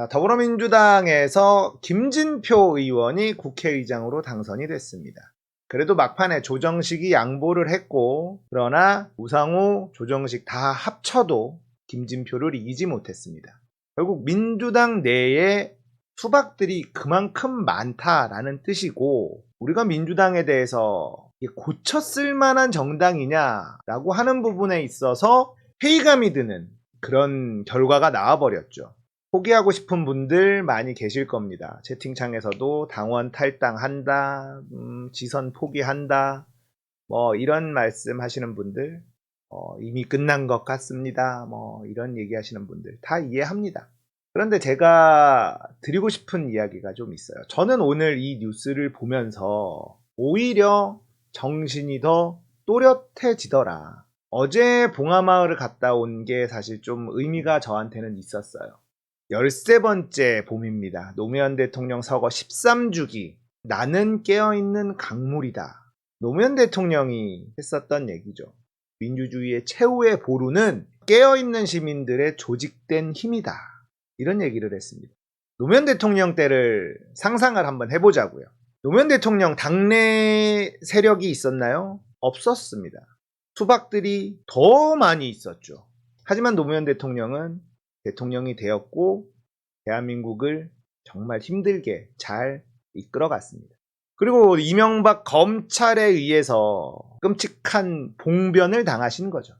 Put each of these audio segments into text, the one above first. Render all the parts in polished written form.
더불어민주당에서 김진표 의원이 국회의장으로 당선이 됐습니다. 그래도 막판에 조정식이 양보를 했고, 그러나 우상호, 조정식 다 합쳐도 김진표를 이기지 못했습니다. 결국 민주당 내에 수박들이 그만큼 많다라는 뜻이고, 우리가 민주당에 대해서 고쳐 쓸 만한 정당이냐라고 하는 부분에 있어서 회의감이 드는 그런 결과가 나와버렸죠. 포기하고 싶은 분들 많이 계실 겁니다. 채팅창에서도 당원 탈당한다, 지선 포기한다, 이런 말씀 하시는 분들, 이미 끝난 것 같습니다. 이런 얘기 하시는 분들 다 이해합니다. 그런데 제가 드리고 싶은 이야기가 좀 있어요. 저는 오늘 이 뉴스를 보면서 오히려 정신이 더 또렷해지더라. 어제 봉하마을을 갔다 온 게 사실 좀 의미가 저한테는 있었어요. 13번째 봄입니다. 노무현 대통령 서거 13주기. 나는 깨어있는 강물이다. 노무현 대통령이 했었던 얘기죠. 민주주의의 최후의 보루는 깨어있는 시민들의 조직된 힘이다. 이런 얘기를 했습니다. 노무현 대통령 때를 상상을 한번 해보자고요. 노무현 대통령 당내 세력이 있었나요? 없었습니다. 수박들이 더 많이 있었죠. 하지만 노무현 대통령은 대통령이 되었고 대한민국을 정말 힘들게 잘 이끌어갔습니다. 그리고 이명박 검찰에 의해서 끔찍한 봉변을 당하신 거죠.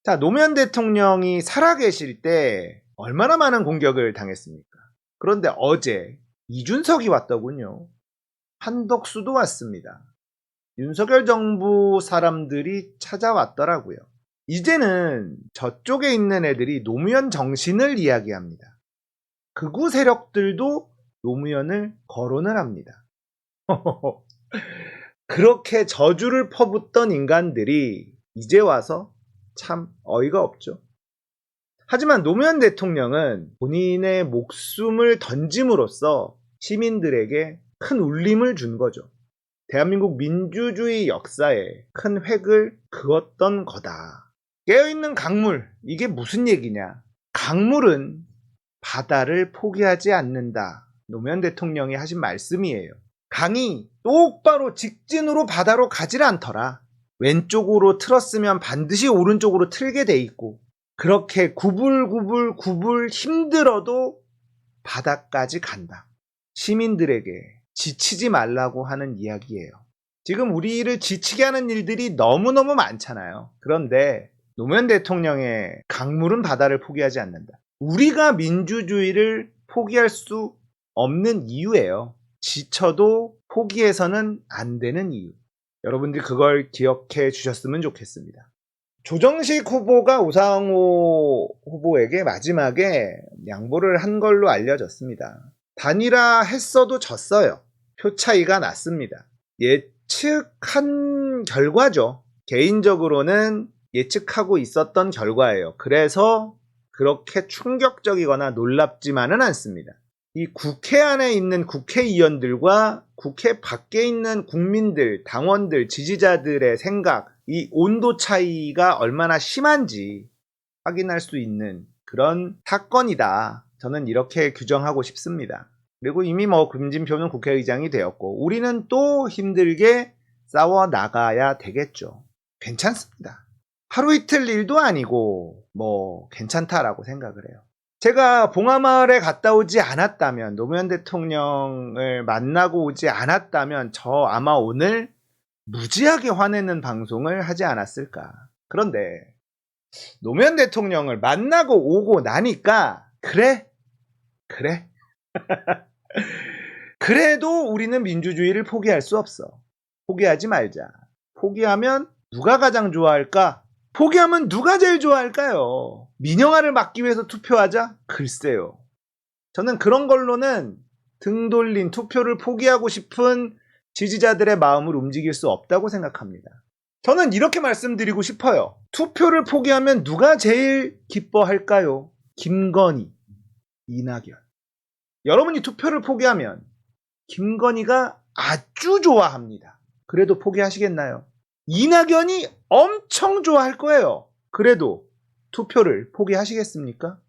자, 노무현 대통령이 살아계실 때 얼마나 많은 공격을 당했습니까? 그런데 어제 이준석이 왔더군요. 한덕수도 왔습니다. 윤석열 정부 사람들이 찾아왔더라고요. 이제는 저쪽에 있는 애들이 노무현 정신을 이야기합니다. 극우 세력들도 노무현을 거론을 합니다. 그렇게 저주를 퍼붓던 인간들이 이제 와서 참 어이가 없죠. 하지만 노무현 대통령은 본인의 목숨을 던짐으로써 시민들에게 큰 울림을 준 거죠. 대한민국 민주주의 역사에 큰 획을 그었던 거다. 깨어있는 강물, 이게 무슨 얘기냐? 강물은 바다를 포기하지 않는다. 노무현 대통령이 하신 말씀이에요. 강이 똑바로 직진으로 바다로 가질 않더라. 왼쪽으로 틀었으면 반드시 오른쪽으로 틀게 돼 있고, 그렇게 구불구불 힘들어도 바다까지 간다. 시민들에게 지치지 말라고 하는 이야기예요. 지금 우리를 지치게 하는 일들이 너무너무 많잖아요. 그런데 노무현 대통령의 강물은 바다를 포기하지 않는다. 우리가 민주주의를 포기할 수 없는 이유예요. 지쳐도 포기해서는 안 되는 이유. 여러분들이 그걸 기억해 주셨으면 좋겠습니다. 조정식 후보가 우상호 후보에게 마지막에 양보를 한 걸로 알려졌습니다. 단일화 했어도 졌어요. 표 차이가 났습니다. 예측한 결과죠. 개인적으로는 예측하고 있었던 결과예요. 그래서 그렇게 충격적이거나 놀랍지만은 않습니다. 이 국회 안에 있는 국회의원들과 국회 밖에 있는 국민들, 당원들, 지지자들의 생각, 이 온도 차이가 얼마나 심한지 확인할 수 있는 그런 사건이다. 저는 이렇게 규정하고 싶습니다. 그리고 이미 김진표는 국회의장이 되었고 우리는 또 힘들게 싸워 나가야 되겠죠. 괜찮습니다. 하루 이틀 일도 아니고 괜찮다라고 생각을 해요. 제가 봉하마을에 갔다 오지 않았다면, 노무현 대통령을 만나고 오지 않았다면 저 아마 오늘 무지하게 화내는 방송을 하지 않았을까. 그런데 노무현 대통령을 만나고 오고 나니까 그래 그래도 우리는 민주주의를 포기할 수 없어. 포기하지 말자. 포기하면 누가 가장 좋아할까? 포기하면 누가 제일 좋아할까요? 민영화를 막기 위해서 투표하자? 글쎄요. 저는 그런 걸로는 등 돌린 투표를 포기하고 싶은 지지자들의 마음을 움직일 수 없다고 생각합니다. 저는 이렇게 말씀드리고 싶어요. 투표를 포기하면 누가 제일 기뻐할까요? 김건희, 이낙연. 여러분이 투표를 포기하면 김건희가 아주 좋아합니다. 그래도 포기하시겠나요? 이낙연이 엄청 좋아할 거예요. 그래도 투표를 포기하시겠습니까?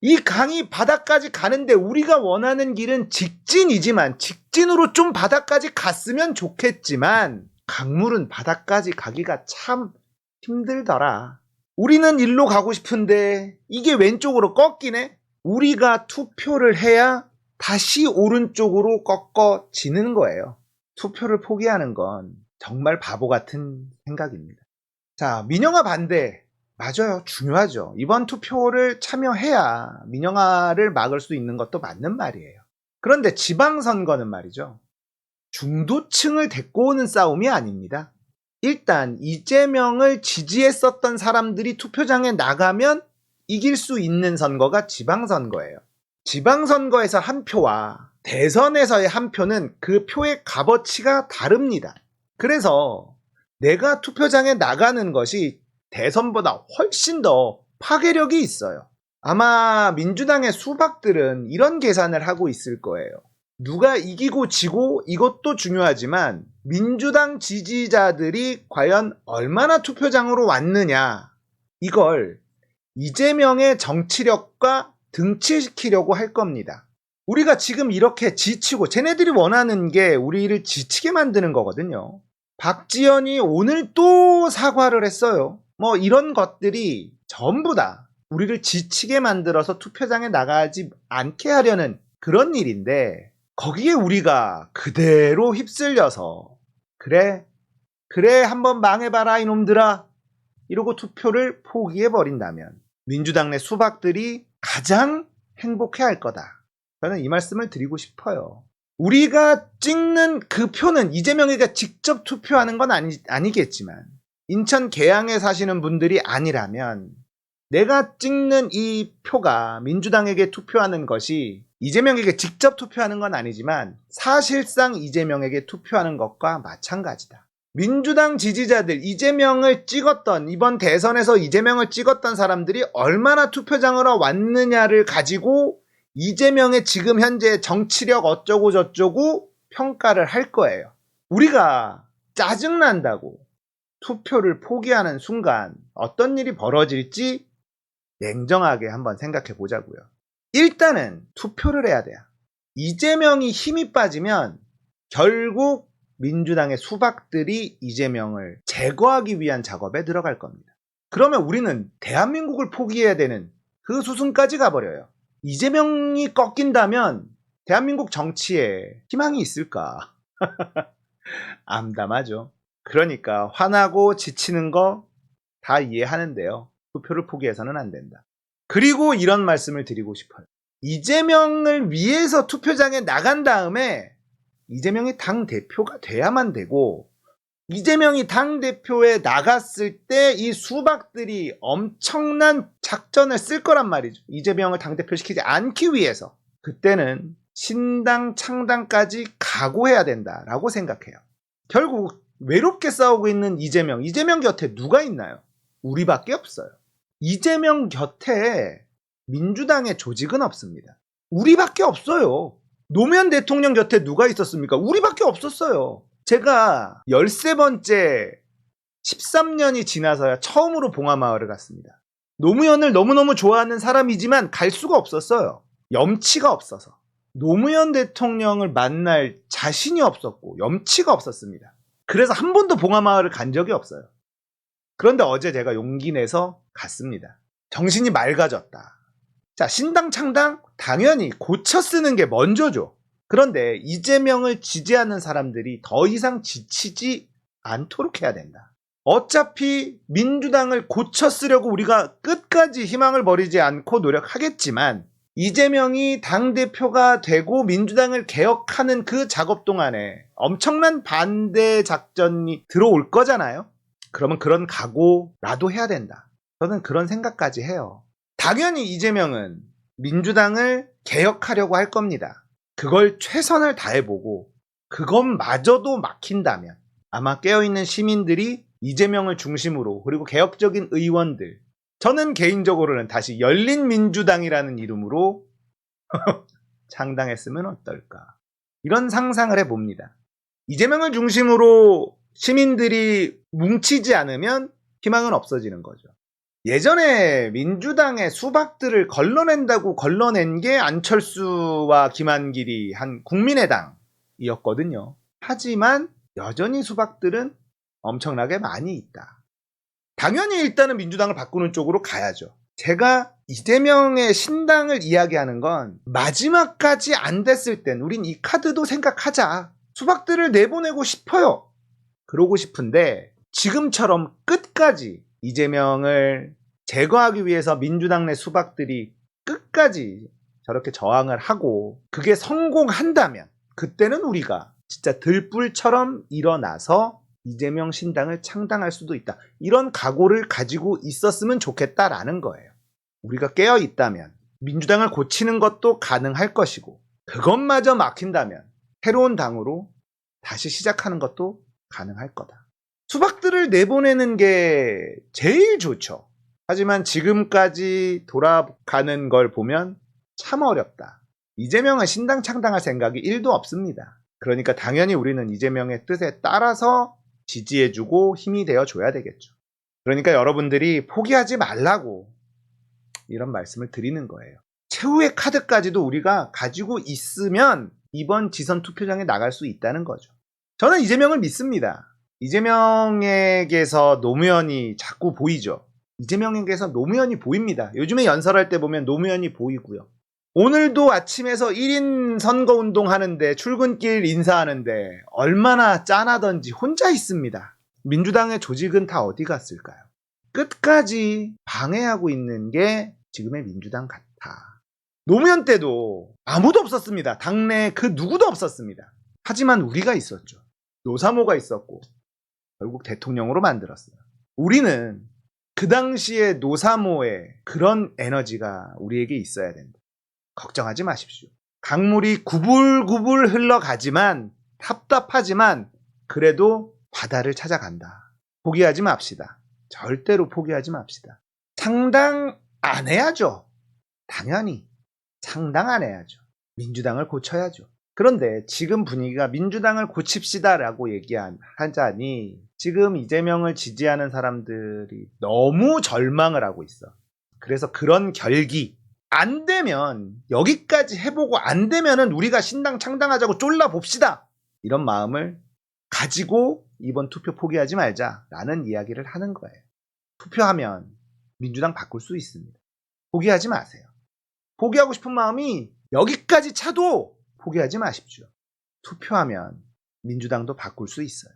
이 강이 바다까지 가는데 우리가 원하는 길은 직진이지만, 직진으로 좀 바다까지 갔으면 좋겠지만 강물은 바다까지 가기가 참 힘들더라. 우리는 일로 가고 싶은데 이게 왼쪽으로 꺾이네? 우리가 투표를 해야 다시 오른쪽으로 꺾어지는 거예요. 투표를 포기하는 건 정말 바보 같은 생각입니다. 자, 민영화 반대. 맞아요. 중요하죠. 이번 투표를 참여해야 민영화를 막을 수 있는 것도 맞는 말이에요. 그런데 지방선거는 말이죠. 중도층을 데리고 오는 싸움이 아닙니다. 일단 이재명을 지지했었던 사람들이 투표장에 나가면 이길 수 있는 선거가 지방선거예요. 지방선거에서 한 표와 대선에서의 한 표는 그 표의 값어치가 다릅니다. 그래서 내가 투표장에 나가는 것이 대선보다 훨씬 더 파괴력이 있어요. 아마 민주당의 수박들은 이런 계산을 하고 있을 거예요. 누가 이기고 지고 이것도 중요하지만 민주당 지지자들이 과연 얼마나 투표장으로 왔느냐, 이걸 이재명의 정치력과 등치시키려고 할 겁니다. 우리가 지금 이렇게 지치고, 쟤네들이 원하는 게 우리를 지치게 만드는 거거든요. 박지원이 오늘 또 사과를 했어요. 뭐 이런 것들이 전부 다 우리를 지치게 만들어서 투표장에 나가지 않게 하려는 그런 일인데, 거기에 우리가 그대로 휩쓸려서 그래 한번 망해봐라 이놈들아 이러고 투표를 포기해버린다면 민주당 내 수박들이 가장 행복해할 거다. 저는 이 말씀을 드리고 싶어요. 우리가 찍는 그 표는 이재명에게 직접 투표하는 건 아니겠지만, 인천 계양에 사시는 분들이 아니라면 내가 찍는 이 표가 민주당에게 투표하는 것이 이재명에게 직접 투표하는 건 아니지만 사실상 이재명에게 투표하는 것과 마찬가지다. 민주당 지지자들, 이재명을 찍었던, 이번 대선에서 이재명을 찍었던 사람들이 얼마나 투표장으로 왔느냐를 가지고 이재명의 지금 현재 정치력 어쩌고 저쩌고 평가를 할 거예요. 우리가 짜증난다고 투표를 포기하는 순간 어떤 일이 벌어질지 냉정하게 한번 생각해 보자고요. 일단은 투표를 해야 돼요. 이재명이 힘이 빠지면 결국 민주당의 수박들이 이재명을 제거하기 위한 작업에 들어갈 겁니다. 그러면 우리는 대한민국을 포기해야 되는 그 수순까지 가버려요. 이재명이 꺾인다면 대한민국 정치에 희망이 있을까? 암담하죠. 그러니까 화나고 지치는 거 다 이해하는데요. 투표를 포기해서는 안 된다. 그리고 이런 말씀을 드리고 싶어요. 이재명을 위해서 투표장에 나간 다음에 이재명이 당대표가 돼야만 되고, 이재명이 당대표에 나갔을 때 이 수박들이 엄청난 작전을 쓸 거란 말이죠. 이재명을 당대표시키지 않기 위해서. 그때는 신당 창당까지 각오해야 된다라고 생각해요. 결국 외롭게 싸우고 있는 이재명 곁에 누가 있나요? 우리밖에 없어요. 이재명 곁에 민주당의 조직은 없습니다. 우리밖에 없어요. 노무현 대통령 곁에 누가 있었습니까? 우리밖에 없었어요. 제가 13번째 13년이 지나서야 처음으로 봉하마을을 갔습니다. 노무현을 너무너무 좋아하는 사람이지만 갈 수가 없었어요. 염치가 없어서. 노무현 대통령을 만날 자신이 없었고 염치가 없었습니다. 그래서 한 번도 봉하마을을 간 적이 없어요. 그런데 어제 제가 용기 내서 갔습니다. 정신이 맑아졌다. 자, 신당 창당? 당연히 고쳐 쓰는 게 먼저죠. 그런데 이재명을 지지하는 사람들이 더 이상 지치지 않도록 해야 된다. 어차피 민주당을 고쳐 쓰려고 우리가 끝까지 희망을 버리지 않고 노력하겠지만, 이재명이 당대표가 되고 민주당을 개혁하는 그 작업 동안에 엄청난 반대 작전이 들어올 거잖아요. 그러면 그런 각오라도 해야 된다. 저는 그런 생각까지 해요. 당연히 이재명은 민주당을 개혁하려고 할 겁니다. 그걸 최선을 다해보고 그것마저도 막힌다면 아마 깨어있는 시민들이 이재명을 중심으로, 그리고 개혁적인 의원들, 저는 개인적으로는 다시 열린민주당이라는 이름으로 창당했으면 어떨까, 이런 상상을 해봅니다. 이재명을 중심으로 시민들이 뭉치지 않으면 희망은 없어지는 거죠. 예전에 민주당의 수박들을 걸러낸다고 걸러낸 게 안철수와 김한길이 한 국민의당이었거든요. 하지만 여전히 수박들은 엄청나게 많이 있다. 당연히 일단은 민주당을 바꾸는 쪽으로 가야죠. 제가 이재명의 신당을 이야기하는 건 마지막까지 안 됐을 땐 우린 이 카드도 생각하자. 수박들을 내보내고 싶어요. 그러고 싶은데 지금처럼 끝까지 이재명을 제거하기 위해서 민주당 내 수박들이 끝까지 저렇게 저항을 하고 그게 성공한다면 그때는 우리가 진짜 들불처럼 일어나서 이재명 신당을 창당할 수도 있다. 이런 각오를 가지고 있었으면 좋겠다라는 거예요. 우리가 깨어 있다면 민주당을 고치는 것도 가능할 것이고 그것마저 막힌다면 새로운 당으로 다시 시작하는 것도 가능할 거다. 수박들을 내보내는 게 제일 좋죠. 하지만 지금까지 돌아가는 걸 보면 참 어렵다. 이재명은 신당 창당할 생각이 1도 없습니다. 그러니까 당연히 우리는 이재명의 뜻에 따라서 지지해주고 힘이 되어줘야 되겠죠. 그러니까 여러분들이 포기하지 말라고 이런 말씀을 드리는 거예요. 최후의 카드까지도 우리가 가지고 있으면 이번 지선 투표장에 나갈 수 있다는 거죠. 저는 이재명을 믿습니다. 이재명에게서 노무현이 자꾸 보이죠. 이재명에게서 노무현이 보입니다. 요즘에 연설할 때 보면 노무현이 보이고요. 오늘도 아침에서 1인 선거운동 하는데 출근길 인사하는데 얼마나 짠하던지 혼자 있습니다. 민주당의 조직은 다 어디 갔을까요? 끝까지 방해하고 있는 게 지금의 민주당 같아. 노무현 때도 아무도 없었습니다. 당내에 그 누구도 없었습니다. 하지만 우리가 있었죠. 노사모가 있었고 결국 대통령으로 만들었어요. 우리는 그 당시에 노사모의 그런 에너지가 우리에게 있어야 된다. 걱정하지 마십시오. 강물이 구불구불 흘러가지만 답답하지만 그래도 바다를 찾아간다. 포기하지 맙시다. 절대로 포기하지 맙시다. 창당 안 해야죠. 당연히 창당 안 해야죠. 민주당을 고쳐야죠. 그런데 지금 분위기가 민주당을 고칩시다라고 얘기하자니 지금 이재명을 지지하는 사람들이 너무 절망을 하고 있어. 그래서 그런 결기 안 되면 여기까지 해보고 안 되면은 우리가 신당 창당하자고 쫄라봅시다. 이런 마음을 가지고 이번 투표 포기하지 말자라는 이야기를 하는 거예요. 투표하면 민주당 바꿀 수 있습니다. 포기하지 마세요. 포기하고 싶은 마음이 여기까지 차도 포기하지 마십시오. 투표하면 민주당도 바꿀 수 있어요.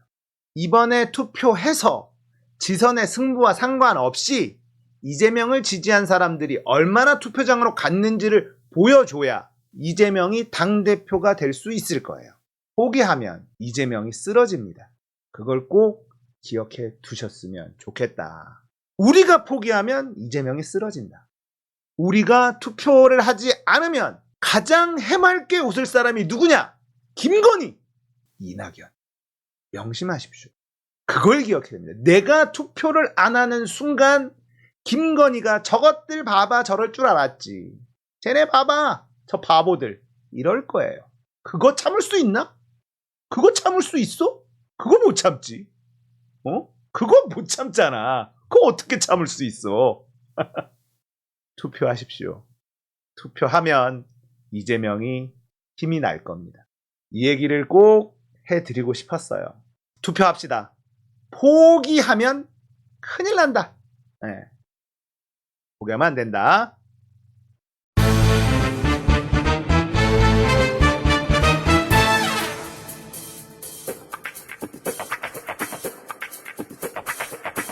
이번에 투표해서 지선의 승부와 상관없이 이재명을 지지한 사람들이 얼마나 투표장으로 갔는지를 보여줘야 이재명이 당대표가 될 수 있을 거예요. 포기하면 이재명이 쓰러집니다. 그걸 꼭 기억해 두셨으면 좋겠다. 우리가 포기하면 이재명이 쓰러진다. 우리가 투표를 하지 않으면 가장 해맑게 웃을 사람이 누구냐? 김건희, 이낙연. 명심하십시오. 그걸 기억해야 됩니다. 내가 투표를 안 하는 순간 김건희가 저것들 봐봐 저럴 줄 알았지. 쟤네 봐봐 저 바보들 이럴 거예요. 그거 참을 수 있나? 그거 참을 수 있어? 그거 못 참지. 그거 못 참잖아. 그거 어떻게 참을 수 있어? 투표하십시오. 투표하면 이재명이 힘이 날 겁니다. 이 얘기를 꼭 해드리고 싶었어요. 투표합시다. 포기하면 큰일 난다. 네. 포기하면 안 된다.